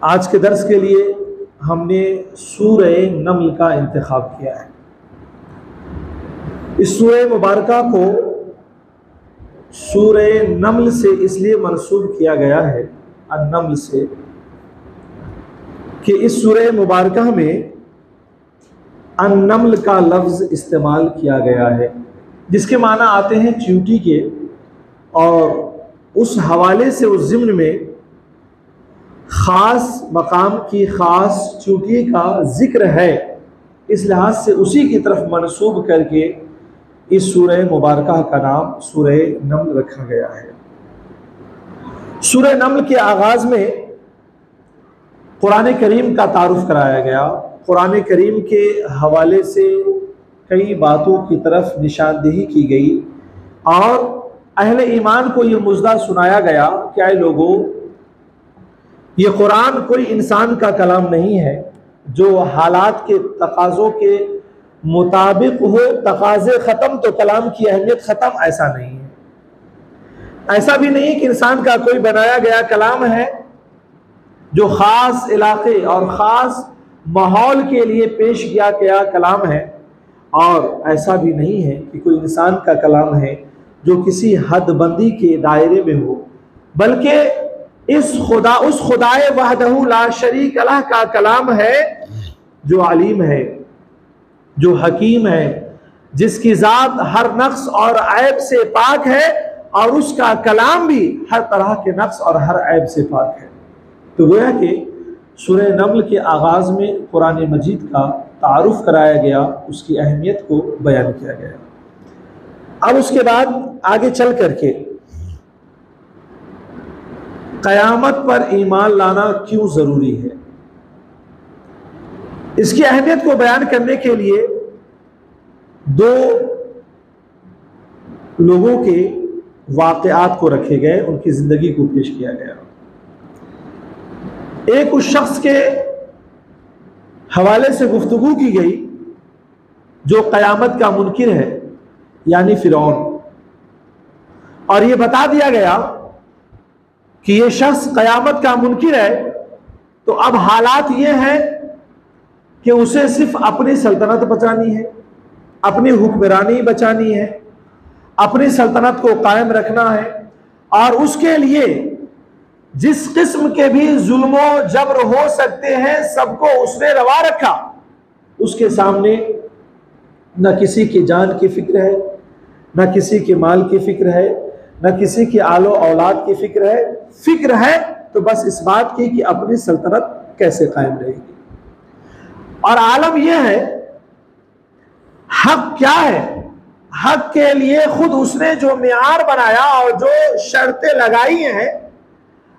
आज के दर्स के लिए हमने सूरह नम्ल का इंतखाब किया है। इस सूरह मुबारका को सूरह नम्ल से इसलिए मंसूब किया गया है, अन-नम्ल से, कि इस सूरह मुबारका में अन-नम्ल का लफ्ज़ इस्तेमाल किया गया है, जिसके माना आते हैं चींटी के, और उस हवाले से उस ज़िम्न में ख़ास मकाम की ख़ास चींटी का ज़िक्र है। इस लिहाज से उसी की तरफ मंसूब करके इस सूरह मुबारका का नाम सूरह नम्ल रखा गया है। सूरह नम्ल के आगाज़ में कुरान करीम का तारुफ कराया गया। कुरान करीम के हवाले से कई बातों की तरफ निशानदेही की गई और अहले ईमान को ये मुज़्दा सुनाया गया कि ऐ लोगों, ये कुरान कोई इंसान का कलाम नहीं है जो हालात के तकाज़ों के मुताबिक हो। तकाज़े ख़त्म तो कलाम की अहमियत ख़त्म, ऐसा नहीं है। ऐसा भी नहीं कि इंसान का कोई बनाया गया कलाम है जो ख़ास इलाके और ख़ास माहौल के लिए पेश किया गया कलाम है, और ऐसा भी नहीं है कि कोई इंसान का कलाम है जो किसी हदबंदी के दायरे में हो, बल्कि उस खुदाए वहदहू ला शरीक लह का कलाम है जो अलीम है, जो हकीम है, जिसकी ज़ात हर नक्स और ऐब से पाक है, और उसका कलाम भी हर तरह के नक्स और हर ऐब से पाक है। तो गोया कि सूरह नम्ल के आगाज़ में कुरान मजीद का तारुफ कराया गया, उसकी अहमियत को बयान किया गया। अब उसके बाद आगे चल करके क़यामत पर ईमान लाना क्यों ज़रूरी है, इसकी अहमियत को बयान करने के लिए दो लोगों के वाक़यात को रखे गए, उनकी ज़िंदगी को पेश किया गया। एक उस शख्स के हवाले से गुफ्तगू की गई जो क़यामत का मुनकिर है, यानी फ़िरौन, और ये बता दिया गया कि ये शख्स क़यामत का मुनकिर है, तो अब हालात ये हैं कि उसे सिर्फ अपनी सल्तनत बचानी है, अपनी हुक्मरानी बचानी है, अपनी सल्तनत को कायम रखना है, और उसके लिए जिस किस्म के भी जुल्मो जबर हो सकते हैं सबको उसने रवा रखा। उसके सामने न किसी की जान की फिक्र है, न किसी के माल की फिक्र है, न किसी की आलो औलाद की फिक्र है। फिक्र है तो बस इस बात की कि अपनी सल्तनत कैसे कायम रहेगी। और आलम यह है, हक क्या है, हक के लिए खुद उसने जो मियार बनाया और जो शर्तें लगाई हैं,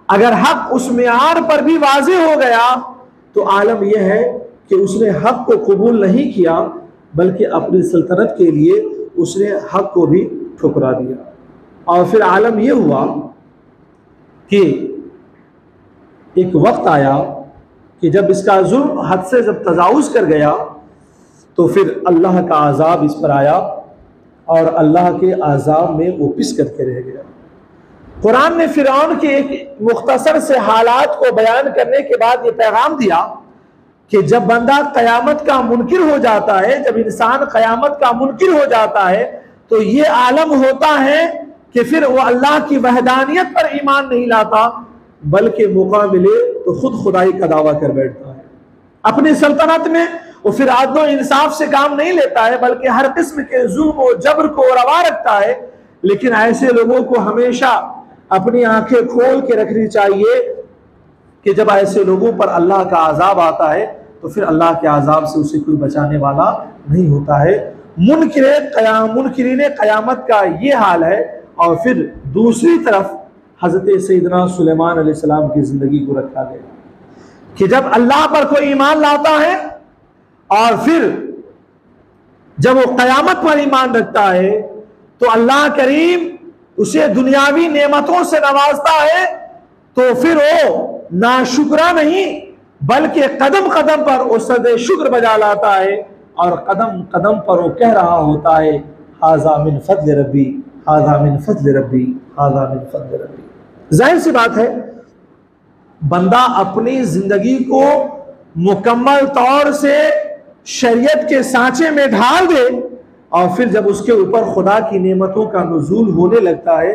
अगर हक उस मियार पर भी वाज़ेह हो गया तो आलम यह है कि उसने हक को कबूल नहीं किया, बल्कि अपनी सल्तनत के लिए उसने हक को भी ठुकरा दिया। और फिर आलम यह हुआ कि एक वक्त आया कि जब इसका जुल्म हद से जब तजावुज़ कर गया तो फिर अल्लाह का अज़ाब इस पर आया, और अल्लाह के अज़ाब में वो पिस करके रह गया। कुरान ने फ़िरौन के एक मुख्तसर से हालात को बयान करने के बाद ये पैगाम दिया कि जब बंदा क़यामत का मुनकिर हो जाता है, जब इंसान क़यामत का मुनकिर हो जाता है, तो ये आलम होता है कि फिर वो अल्लाह की वहदानियत पर ईमान नहीं लाता, बल्कि मौका मिले तो खुद खुदाई का दावा कर बैठता है। अपनी सल्तनत में वो फिर आदलो इंसाफ से काम नहीं लेता है, बल्कि हर किस्म के जुल्म और जबर को रवा रखता है। लेकिन ऐसे लोगों को हमेशा अपनी आंखें खोल के रखनी चाहिए कि जब ऐसे लोगों पर अल्लाह का अजाब आता है तो फिर अल्लाह के अजाब से उसे कोई बचाने वाला नहीं होता है। मुनकिरीन क़यामत का ये हाल है। और फिर दूसरी तरफ हज़रत सैयदना सुलेमान अलैहिस्सलाम की ज़िंदगी को रखा गया कि जब अल्लाह पर कोई ईमान लाता है और फिर जब वो क़यामत पर ईमान रखता है तो अल्लाह करीम उसे दुनियावी नेमतों से नवाजता है, तो फिर वो नाशुक्रा नहीं बल्कि कदम कदम पर वो सदे शुक्र बजा लाता है, और कदम कदम पर वो कह रहा होता है, हाज़ा मिन फज़्ल रब्बी, हाज़ा मिन फज़्ल रब्बी, हाज़ा मिन फज़्ल रब्बी। जाहिर सी बात है बंदा अपनी जिंदगी को मुकम्मल तौर से शरीयत के सांचे में ढाल दे और फिर जब उसके ऊपर खुदा की नेमतों का नुज़ूल होने लगता है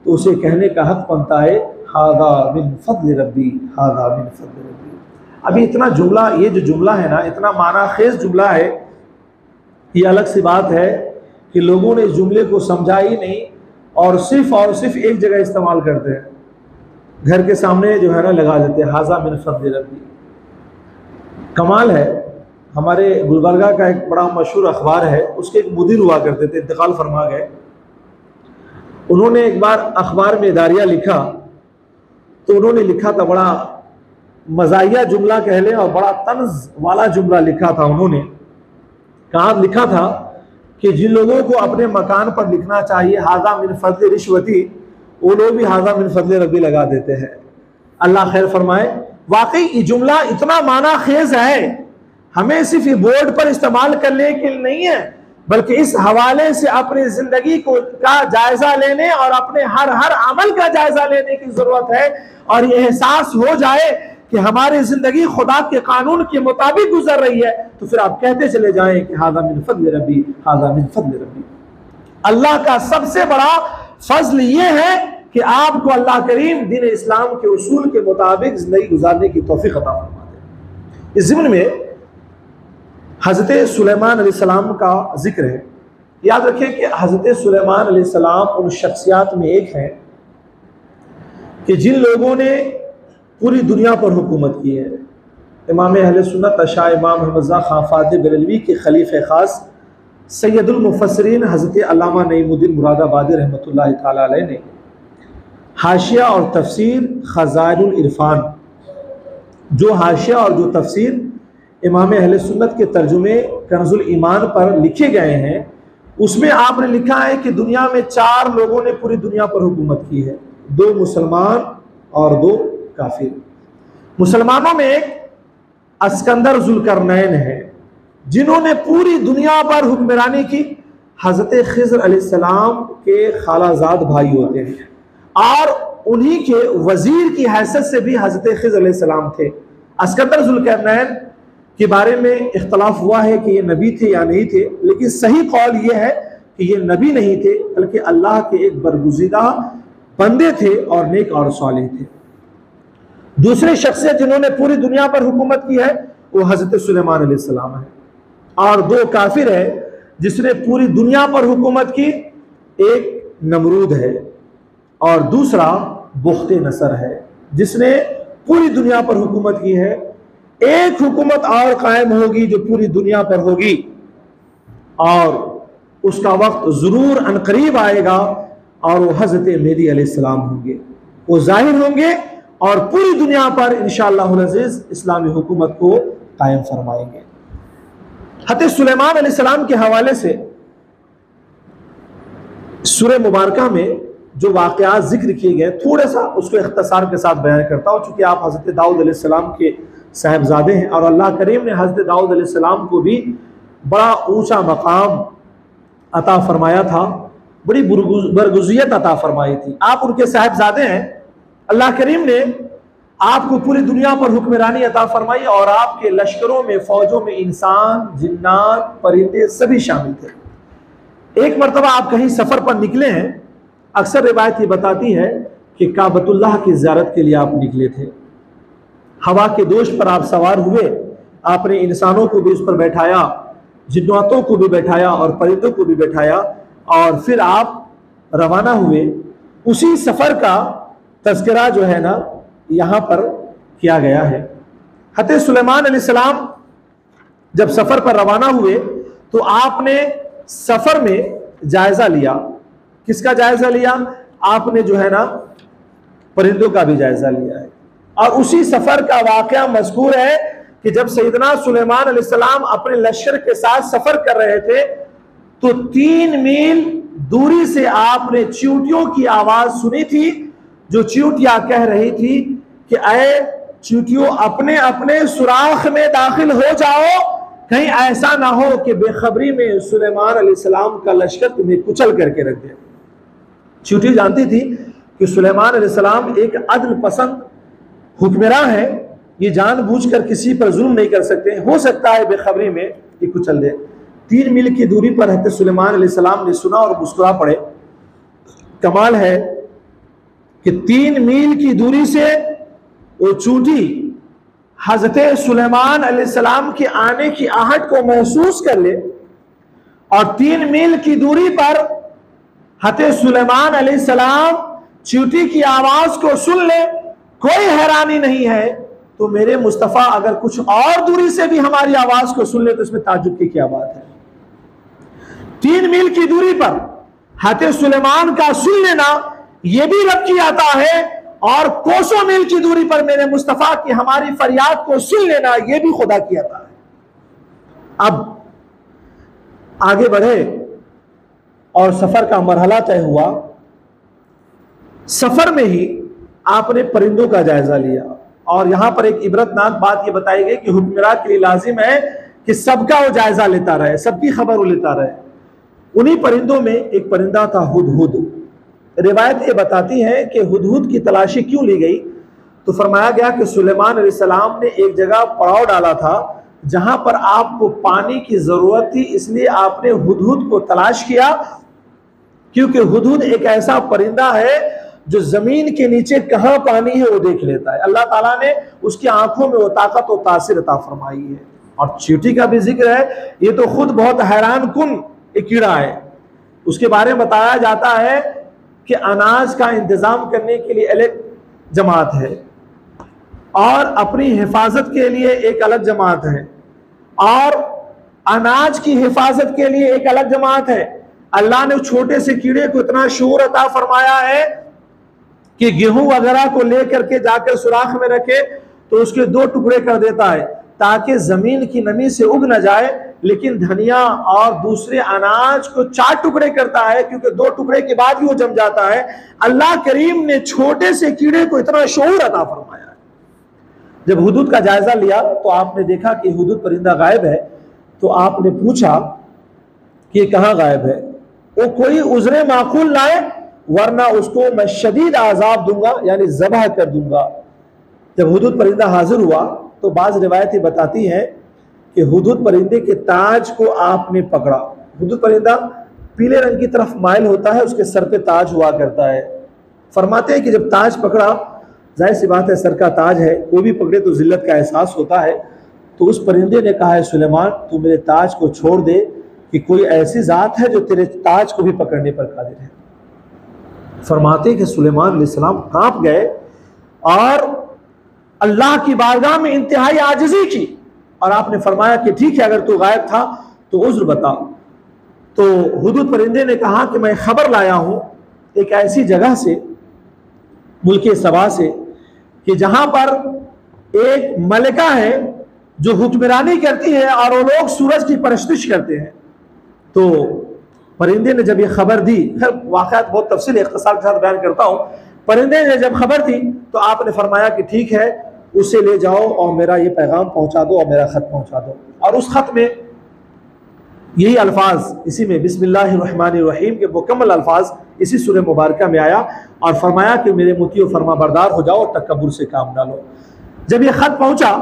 तो उसे कहने का हक बनता है, हादा मिन फज़्ल रब्बी, हादा मिन फज़्ल रब्बी। अभी इतना जुमला, ये जो जुमला है ना, इतना माना खेज जुमला है। ये अलग सी बात है कि लोगों ने इस जुमले को समझा ही नहीं और सिर्फ एक जगह इस्तेमाल करते हैं, घर के सामने जो है ना लगा देते हैं, हाजा मिन फज़्ल रब्बी। कमाल है, हमारे गुलबर्गा का एक बड़ा मशहूर अखबार है, उसके एक मुदीर हुआ करते थे, इंतकाल फरमा गए। उन्होंने एक बार अखबार में इदारिया लिखा तो उन्होंने लिखा था, बड़ा मज़ाहिया जुमला कह लें और बड़ा तंज वाला जुमला लिखा था। उन्होंने कहा, लिखा था कि जिन लोगों को अपने मकान पर लिखना चाहिए हाजा मिन फज़्ल रिश्वती, वो लोग भी हाजा मिन फज़्ल रब्बी लगा देते हैं। अल्लाह खैर फरमाए। वाकई ये जुमला इतना माना खेज है, हमें सिर्फ ये बोर्ड पर इस्तेमाल करने के लिए नहीं है, बल्कि इस हवाले से अपनी जिंदगी का जायजा लेने और अपने हर अमल का जायजा लेने की जरूरत है। और यह एहसास हो जाए कि हमारी जिंदगी खुदा के कानून के मुताबिक गुजर रही है, तो फिर आप कहते चले जाएं कि हादा मिन फज़्ल रब्बी, हादा मिन फज़्ल रब्बी। अल्लाह का सबसे बड़ा फजल ये है कि आपको अल्लाह करीम दीन इस्लाम के उसूल के मुताबिक जिंदगी गुजारने की तौफीक अता फरमा दे। इस ज़िम्न में हज़रत सुलेमान अलैहिस्सलाम का जिक्र है। याद रखें कि हज़रत सुलेमान अलैहिस्सलाम उन शख्सियात में एक है कि जिन लोगों ने पूरी दुनिया पर हुकूमत की है। इमाम अहले सुन्नत शाह इमाम अहमद रज़ा खां फ़ातिह बरेलवी के खलीफ़े ख़ास सैयदुल मुफ़स्सिरीन हज़रत अल्लामा नईमुद्दीन मुरादाबादी रहमतुल्लाहि ताला अलैह ने हाशिया और तफसीर ख़ज़ाइनुल इरफ़ान, जो हाशिया और जो तफसीर इमाम अहले सुन्नत के तर्जुमे कंजुल ईमान पर लिखे गए हैं, उसमें आपने लिखा है कि दुनिया में 4 लोगों ने पूरी दुनिया पर हुकूमत की है, 2 मुसलमान और 2 काफिर। मुसलमानों में एक अस्कंदर ज़ुल्करनैन है, जिन्होंने पूरी दुनिया पर हुक्मरानी की। हज़रत खिज़र अलैहिस्सलाम के खालाजाद भाई होते हैं और उन्हीं के वजीर की हैसियत से भी हज़रत खिज़र अलैहिस्सलाम थे। अस्कंदर ज़ुल्करनैन के बारे में इख्तलाफ हुआ है कि ये नबी थे या नहीं थे, लेकिन सही कौल ये है कि ये नबी नहीं थे, बल्कि अल्लाह के एक बरगुज़ीदा बंदे थे और नेक और सालिह थे। दूसरी शख्सियत जिन्होंने पूरी दुनिया पर हुकूमत की है वो हज़रत सुलेमान अलैहिस्सलाम है। और 2 काफिर है जिसने पूरी दुनिया पर हुकूमत की, एक नमरूद है और दूसरा बुख्ते नसर है, जिसने पूरी दुनिया पर हुकूमत की है। एक हुकूमत और कायम होगी जो पूरी दुनिया पर होगी और उसका वक्त जरूर अनकरीब आएगा और वो हज़रत मेहदी अलैहिस्सलाम होंगे। वो जाहिर होंगे और पूरी दुनिया पर इंशाअल्लाह अज़ीज़ इस्लामी हुकूमत को कायम फरमाएंगे। हज़रत सुलेमान अलैहिस्सलाम के हवाले से सूरह मुबारका में जो वाक़यात जिक्र किए गए, थोड़ा सा उसको इख्तिसार के साथ बयान करता हूँ, चूँकि आप हज़रत दाऊद अलैहिस्सलाम के साहिबजादे हैं और अल्लाह करीम ने हज़रत दाऊद अलैहिस्सलाम को भी बड़ा ऊंचा मकाम अता फरमाया था, बड़ी बरगुज़ियत अता फरमाई थी। आप उनके साहिबजादे हैं। अल्लाह करीम ने आपको पूरी दुनिया पर हुक्मरानी अता फरमाई और आपके लश्करों में, फौजों में इंसान, जिन्नात, परिंदे सभी शामिल थे। एक मरतबा आप कहीं सफ़र पर निकले हैं। अक्सर रिवायत ये बताती है कि काबतुल्लाह की ज़ियारत के लिए आप निकले थे। हवा के दोष पर आप सवार हुए, आपने इंसानों को भी उस पर बैठाया, जिन्नातों को भी बैठाया और परिंदों को भी बैठाया और फिर आप रवाना हुए। उसी सफ़र का तज़किरा जो है ना यहाँ पर किया गया है। हज़रत सुलेमान अलैहिस्सलाम जब सफ़र पर रवाना हुए तो आपने सफ़र में जायज़ा लिया। किसका जायज़ा लिया? आपने जो है ना परिंदों का भी जायज़ा लिया है। और उसी सफ़र का वाक़या मज़कूर है कि जब सैयदना सुलेमान अलैहिस्सलाम अपने लश्कर के साथ सफ़र कर रहे थे तो 3 मील दूरी से आपने चींटियों की आवाज़ सुनी थी, जो चींटियां कह रही थी कि ऐ चींटियों, अपने अपने सुराख में दाखिल हो जाओ, कहीं ऐसा ना हो कि बेखबरी में सुलेमान अलैहिस्सलाम का लश्कर तुम्हें कुचल करके रख दे। चींटी जानती थी कि सुलेमान अलैहिस्सलाम एक अदल पसंद हुक्मरान है, ये जानबूझकर किसी पर जुल्म नहीं कर सकते। हो सकता है बेखबरी में ये कुचल दे। 3 मील की दूरी पर हज़रत सुलेमान अलैहिस्सलाम ने सुना और मुस्कुरा पड़े। कमाल है कि 3 मील की दूरी से वो चूंटी हज़रत सुलेमान अलैहिस्सलाम के आने की आहट को महसूस कर ले और 3 मील की दूरी पर हज़रत सुलेमान अलैहिस्सलाम चींटी की आवाज को सुन ले, कोई हैरानी नहीं है। तो मेरे मुस्तफ़ा अगर कुछ और दूरी से भी हमारी आवाज को सुन ले तो इसमें ताज्जुब की क्या बात है। 3 मील की दूरी पर हज़रत सुलेमान का सुन लेना यह भी रब की आता है, और कोसों मील की दूरी पर मेरे मुस्तफ़ा की हमारी फरियाद को सुन लेना यह भी खुदा की आता है। अब आगे बढ़े और सफर का मरहला तय हुआ। सफर में ही आपने परिंदों का जायजा लिया, और यहां पर एक इबरतनाक बात यह बताई गई कि हुक्मरान के लिए लाजिम है कि सबका वो जायजा लेता रहे, सबकी खबर वो लेता रहे। उन्हीं परिंदों में एक परिंदा था हुदहुद। रिवायत ये बताती है कि हुदहुद की तलाशी क्यों ली गई, तो फरमाया गया कि सुलेमान अलैहिस्सलाम ने एक जगह पड़ाव डाला था जहां पर आपको पानी की जरूरत थी, इसलिए आपने हुदहुद को तलाश किया, क्योंकि हुदहुद एक ऐसा परिंदा है जो जमीन के नीचे कहां पानी है वो देख लेता है। अल्लाह ताला ने उसकी आंखों में वो ताकत और तासीर अता फरमाई है। और चींटी का भी जिक्र है, ये तो खुद बहुत हैरान कुन एक कीड़ा है। उसके बारे में बताया जाता है कि अनाज का इंतजाम करने के लिए अलग जमात है और अपनी हिफाजत के लिए एक अलग जमात है, और अनाज की हिफाजत के लिए एक अलग जमात है। अल्लाह ने छोटे से कीड़े को इतना शऊर अता फरमाया है कि गेहूं वगैरह को लेकर के जाकर सुराख में रखे तो उसके 2 टुकड़े कर देता है ताकि जमीन की नमी से उग न जाए, लेकिन धनिया और दूसरे अनाज को 4 टुकड़े करता है क्योंकि 2 टुकड़े के बाद भी वो जम जाता है। अल्लाह करीम ने छोटे से कीड़े को इतना शऊर अता फरमाया है। जब हुदहुद का जायजा लिया तो आपने देखा कि हुदहुद परिंदा गायब है, तो आपने पूछा कि कहां गायब है। वो कोई उज़्र माकूल लाए वरना उसको मैं शदीद आजाब दूंगा, यानी ज़बह कर दूंगा। जब हुदहुद परिंदा हाजिर हुआ तो बाज़ रिवायतें बताती हैं कि हुदहुद परिंदे के ताज को आपने पकड़ा। हुदहुद परिंदा पीले रंग की तरफ माइल होता है, उसके सर पे ताज हुआ करता है। फरमाते हैं कि जब ताज पकड़ा, जाहिर सी बात है सर का ताज है, कोई भी पकड़े तो जिल्लत का एहसास होता है। तो उस परिंदे ने कहा है सुलेमान तू मेरे ताज को छोड़ दे कि कोई ऐसी ज़ात है जो तेरे ताज को भी पकड़ने पर कादिर है। फरमाते कि सुलेमान अलैहिस्सलाम कांप गए और अल्लाह की बारगाह में इंतहाई आजिज़ी की, और आपने फरमाया कि ठीक है अगर तू गायब था तो उज़्र बता। तो हुदहुद परिंदे ने कहा कि मैं खबर लाया हूं एक ऐसी जगह से, मुल्क सबा से, कि जहां पर एक मलिका है जो हुक्मरानी करती है और वो लोग सूरज की परस्तिश करते हैं। तो परिंदे ने जब ये खबर दी, खैर वाक़यात बहुत तफसील इख्तिसार के साथ बयान करता हूँ। परिंदे ने जब खबर दी तो आपने फरमाया कि ठीक है उसे ले जाओ और मेरा ये पैगाम पहुँचा दो और मेरा ख़त पहुँचा दो। और उस ख़त में यही अल्फाज, इसी में बिस्मिल्लाहिर्रहमानिर्रहीम के मुकम्मल अल्फाज इसी सूरह मुबारका में आया और फरमाया कि मेरे मुती फरमा बरदार हो जाओ और तकब्बुर से काम डालो। जब ये ख़त पहुँचा,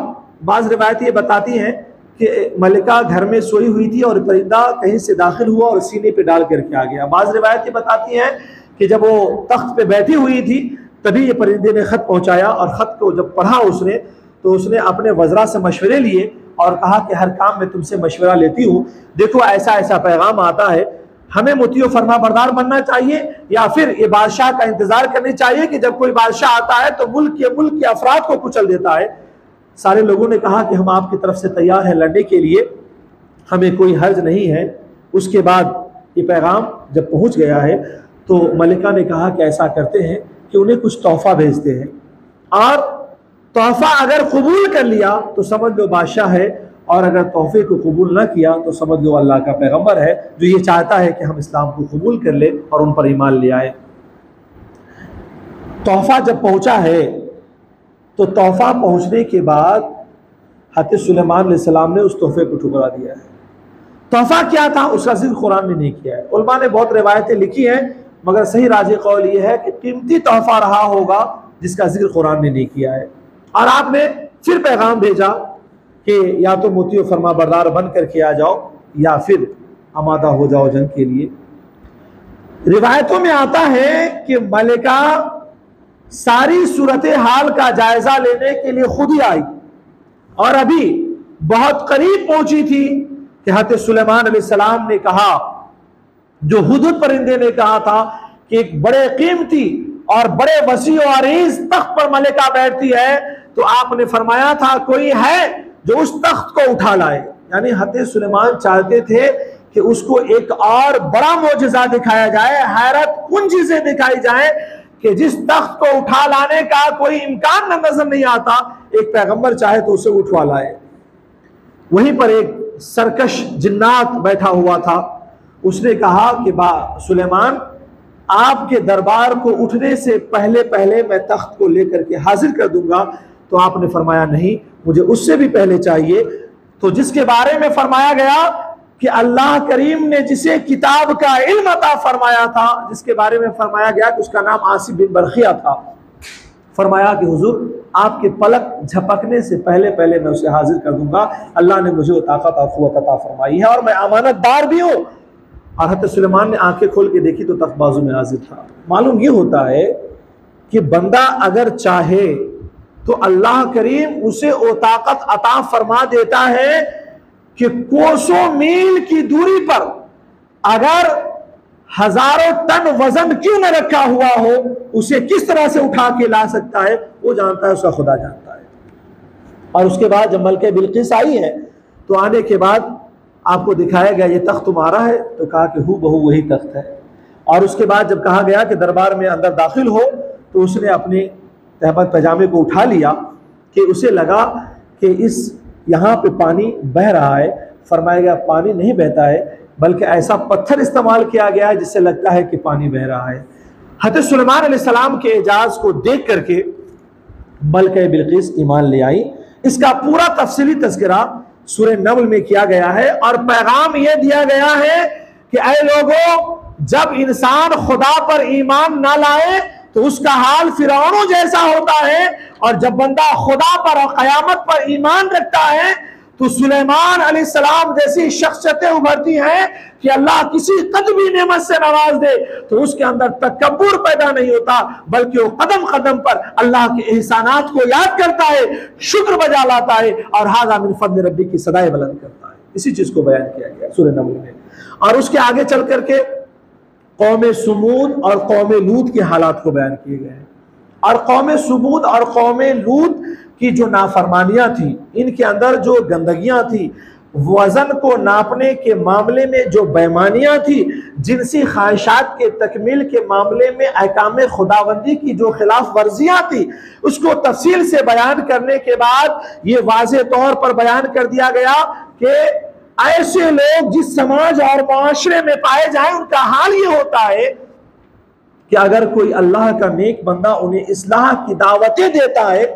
बाज़ रिवायत ये बताती हैं कि मलिका घर में सोई हुई थी और परिंदा कहीं से दाखिल हुआ और सीने पे डाल करके आ गया। बाज़ रिवायतें बताती हैं कि जब वो तख्त पे बैठी हुई थी तभी ये परिंदे ने ख़त पहुंचाया, और ख़त को जब पढ़ा उसने तो उसने अपने वज़रा से मशवरे लिए और कहा कि हर काम में तुमसे मशवरा लेती हूँ, देखो ऐसा ऐसा पैगाम आता है, हमें मुती फरमा बरदार बनना चाहिए या फिर ये बादशाह का इंतज़ार करनी चाहिए कि जब कोई बादशाह आता है तो मुल्क के अफराद को कुचल देता है। सारे लोगों ने कहा कि हम आपकी तरफ से तैयार हैं लड़ने के लिए, हमें कोई हर्ज नहीं है। उसके बाद ये पैगाम जब पहुंच गया है तो मलिका ने कहा कि ऐसा करते हैं कि उन्हें कुछ तोहफा भेजते हैं, और तोहफा अगर कबूल कर लिया तो समझ लो बादशाह है, और अगर तोहफे को कबूल ना किया तो समझ लो अल्लाह का पैगम्बर है जो ये चाहता है कि हम इस्लाम को कबूल कर ले और उन पर ईमान ले आए। तोहफा जब पहुंचा है तो तोहफा पहुंचने के बाद हज़रत सुलेमान अलैहिस्सलाम ने उस तोहफे को ठुकरा दिया है। तोहफा क्या था उसका जिक्र कुरान में नहीं किया है। उलमा ने बहुत रिवायतें लिखी हैं, मगर सही राजी कौल ये है कि कीमती तोहफा रहा होगा जिसका जिक्र कुरान ने नहीं किया है। और आपने फिर पैगाम भेजा कि या तो मुती फरमा बरदार बन करके आ जाओ या फिर आमादा हो जाओ जंग के लिए। रिवायतों में आता है कि मलिका सारी सूरत हाल का जायजा लेने के लिए खुद ही आई और अभी बहुत करीब पहुंची थी कि हज़रत सुलेमान अलैहिस्सलाम ने कहा, जो हुदहुद परिंदे ने कहा था कि एक बड़े कीमती और बड़े वसी और अरीज तख्त पर मलिका बैठती है, तो आपने फरमाया था कोई है जो उस तख्त को उठा लाए। यानी हज़रत सुलेमान चाहते थे कि उसको एक और बड़ा मोजज़ा दिखाया जाए, हैरत कुन चीजें दिखाई जाए कि जिस तख्त को उठा लाने का कोई इम्कान नजर नहीं आता, एक पैगंबर चाहे तो उसे उठवा लाए। वहीं पर एक सरकश जिन्नात बैठा हुआ था, उसने कहा कि सुलेमान आपके दरबार को उठने से पहले पहले मैं तख्त को लेकर के हाजिर कर दूंगा। तो आपने फरमाया नहीं, मुझे उससे भी पहले चाहिए। तो जिसके बारे में फरमाया गया कि अल्लाह करीम ने जिसे किताब का इल्म अता फरमाया था, जिसके बारे में फरमाया गया कि उसका नाम आसिफ बिन बरखिया था, फरमाया कि हुजूर आपके पलक झपकने से पहले पहले मैं उसे हाजिर कर दूंगा। अल्लाह ने मुझे वो ताकत और क़ुव्वत अता फरमाई है और मैं अमानतदार भी हूँ। और हज़रत सुलेमान ने आंखें खोल के देखी तो तख्त बाजू में हाजिर था। मालूम ये होता है कि बंदा अगर चाहे तो अल्लाह करीम उसे वो ताकत अता फरमा देता है कि कोसों मील की दूरी पर अगर हजारों टन वजन क्यों न रखा हुआ हो, उसे किस तरह से उठा के ला सकता है वो जानता है, उसका खुदा जानता है। और उसके बाद जब मलके बिल्किस आई है तो आने के बाद आपको दिखाया गया ये तख्त तुम्हारा है, तो कहा कि हू बहू वही तख्त है। और उसके बाद जब कहा गया कि दरबार में अंदर दाखिल हो तो उसने अपने तहमत पैजामे को उठा लिया कि उसे लगा कि इस यहाँ पे पानी बह रहा है। फरमाया गया पानी नहीं बहता है, बल्कि ऐसा पत्थर इस्तेमाल किया गया है जिससे लगता है कि पानी बह रहा है। हज़रत सुलेमान अलैहिस्सलाम के एजाज को देख करके मलके बिल्किस ईमान ले आई। इसका पूरा तफसीली तज़किरा सूरह नमल में किया गया है और पैगाम यह दिया गया है कि ऐ लोगों, जब इंसान खुदा पर ईमान ना लाए तो उसका हाल फिरौनों जैसा होता है, और जब बंदा खुदा पर और क़यामत पर ईमान रखता है तो सुलेमान अलैहिस्सलाम जैसी शख्सियतें उभरती हैं कि अल्लाह किसी कदमी नेमत से नवाज दे तो उसके अंदर तकब्बुर पैदा नहीं होता, बल्कि वो कदम कदम पर अल्लाह के एहसानात को याद करता है, शुक्र बजा लाता है और हाज़ा मिन फज़्ल रब्बी की सदाएं बुलंद करता है। इसी चीज को बयान किया गया सूरह नमल में। और उसके आगे चल करके कौम सुमूद और कौम लूत के हालात को बयान किए गए हैं। और कौम सुमूद और कौम लूत की जो नाफरमानियां थी, इनके अंदर जो गंदगियां थी, वजन को नापने के मामले में जो बेईमानियां थी, जिनसी ख्वाहिशात के तकमील के मामले में अहकाम खुदाबंदी की जो खिलाफ वर्जियां थी, उसको तफसील से बयान करने के बाद ये वाज़े तौर पर बयान कर दिया गया कि ऐसे लोग जिस समाज और माशरे में पाए जाए उनका हाल ये होता है कि अगर कोई अल्लाह का नेक बंदा उन्हें इस्लाह की दावतें देता है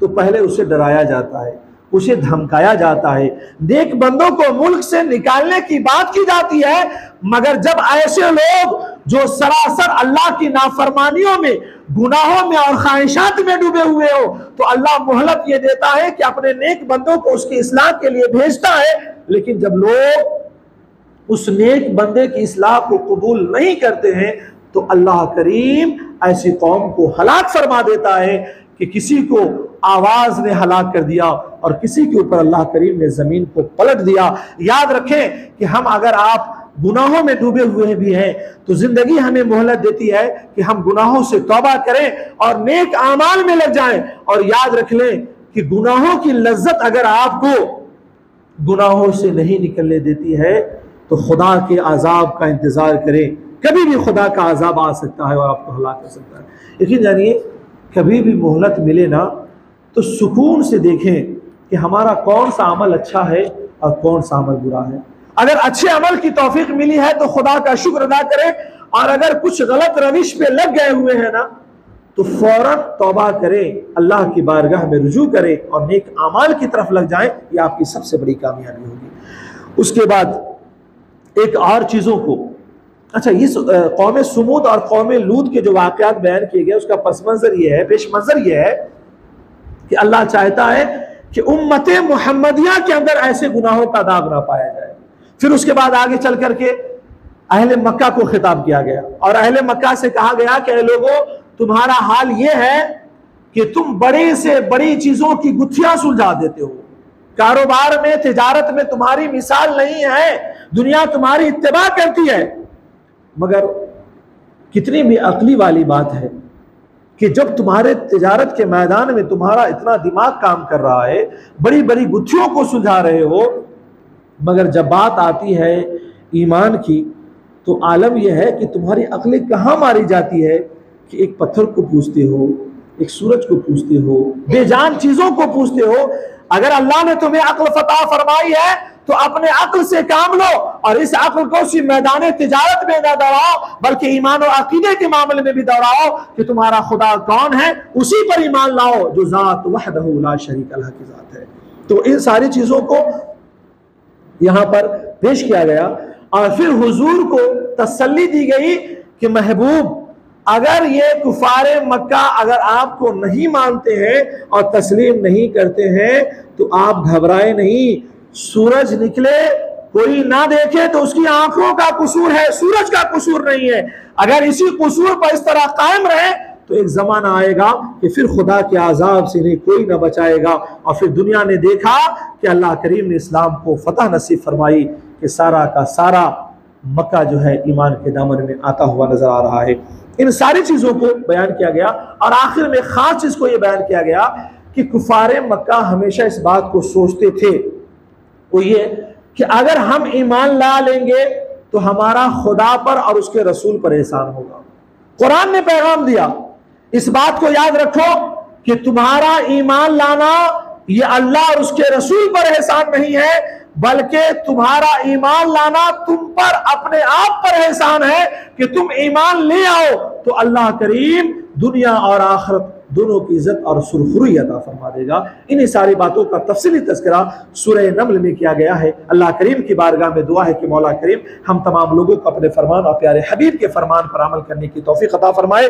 तो पहले उसे डराया जाता है, उसे धमकाया जाता है, नेक बंदों को मुल्क से निकालने की बात की जाती है। मगर जब ऐसे लोग जो सरासर अल्लाह की नाफरमानियों में, गुनाहों में और ख्वाहिशात में डूबे हुए हो, तो अल्लाह मोहलत ये देता है कि अपने नेक बंदों को उसकी इस्लाह के लिए भेजता है। लेकिन जब लोग उस नेक बंदे की इस्लाह को कबूल नहीं करते हैं तो अल्लाह करीम ऐसी कौम को हलाक फरमा देता है कि किसी को आवाज ने हलाक कर दिया और किसी के ऊपर अल्लाह करीम ने जमीन को पलट दिया। याद रखें कि हम अगर आप गुनाहों में डूबे हुए भी हैं तो जिंदगी हमें मोहलत देती है कि हम गुनाहों से तौबा करें और नेक आमाल में लग जाएं। और याद रख लें कि गुनाहों की लज्जत अगर आपको गुनाहों से नहीं निकलने देती है तो खुदा के अजाब का इंतजार करें। कभी भी खुदा का अजाब आ सकता है और आपको हलाक कर सकता है। लेकिन जानिए, कभी भी मोहलत मिले ना तो सुकून से देखें कि हमारा कौन सा अमल अच्छा है और कौन सा अमल बुरा है। अगर अच्छे अमल की तौफीक मिली है तो खुदा का शुक्र अदा करें, और अगर कुछ गलत रविश पे लग गए हुए हैं ना तो फौरन तौबा करें, अल्लाह की बारगाह में रुजू करें और नेक अमाल की तरफ लग जाएं। ये आपकी सबसे बड़ी कामयाबी होगी। उसके बाद एक और चीज़ों को, अच्छा, इस कौम सुमूद और कौम लूत के जो वाक़यात बयान किए गए उसका पस मंज़र ये है, पेश मंज़र ये है कि अल्लाह चाहता है कि उम्मत मुहम्मदिया के अंदर ऐसे गुनाहों का दाग ना पाया जाए। फिर उसके बाद आगे चल करके अहले मक्का को खिताब किया गया और अहले मक्का से कहा गया कि लोगों, तुम्हारा हाल यह है कि तुम बड़े से बड़ी चीजों की गुत्थियां सुलझा देते हो, कारोबार में, तिजारत में तुम्हारी मिसाल नहीं है, दुनिया तुम्हारी इत्तेबा करती है। मगर कितनी भी अक्ली वाली बात है कि जब तुम्हारे तिजारत के मैदान में तुम्हारा इतना दिमाग काम कर रहा है, बड़ी बड़ी गुत्थियों को सुलझा रहे हो, मगर जब बात आती है ईमान की तो आलम यह है कि तुम्हारी अक्लें कहाँ मारी जाती है कि एक पत्थर को पूछते हो, एक सूरज को पूछते हो, बेजान चीजों को पूछते हो। अगर अल्लाह ने तुम्हें अक्ल फता फरमाई है तो अपने अक्ल से काम लो और इस अक्ल को सिर्फ मैदान तिजारत में न दौड़ाओ बल्कि ईमान और अकीदे के मामले में भी दौड़ाओ कि तुम्हारा खुदा कौन है, उसी पर ईमान लाओ जो जात वहदहू ला शरीक लह की जात है। तो इन सारी चीजों को यहां पर पेश किया गया और फिर हुजूर को तसल्ली दी गई कि महबूब, अगर ये कुफारे मक्का अगर आपको नहीं मानते हैं और तस्लीम नहीं करते हैं तो आप घबराए नहीं। सूरज निकले कोई ना देखे तो उसकी आंखों का कसूर है, सूरज का कसूर नहीं है। अगर इसी कसूर पर इस तरह कायम रहे तो एक जमाना आएगा कि फिर खुदा के आजाब से इन्हें कोई ना बचाएगा। और फिर दुनिया ने देखा कि अल्लाह करीम ने इस्लाम को फतह नसीब फरमाई कि सारा का सारा मक्का जो है ईमान के दामन में आता हुआ नजर आ रहा है। इन सारी चीजों को बयान किया गया और आखिर में खास चीज को यह बयान किया गया कि कुफारे मक्का हमेशा इस बात को सोचते थे, वो ये कि अगर हम ईमान ला लेंगे तो हमारा खुदा पर और उसके रसूल पर एहसान होगा। कुरान ने पैगाम दिया, इस बात को याद रखो कि तुम्हारा ईमान लाना ये अल्लाह और उसके रसूल पर एहसान नहीं है, बल्कि तुम्हारा ईमान लाना तुम पर अपने आप पर एहसान है कि तुम ईमान ले आओ तो अल्लाह करीम दुनिया और आखिरत दोनों की इज्जत और सुरखुरी अता फरमा देगा। इन्हीं सारी बातों का तफसीली तज़किरा सूरह नमल में किया गया है। अल्लाह करीम की बारगाह में दुआ है कि मौला करीम हम तमाम लोगों को अपने फरमान और प्यारे हबीब के फरमान पर अमल करने की तौफीक अता फरमाए।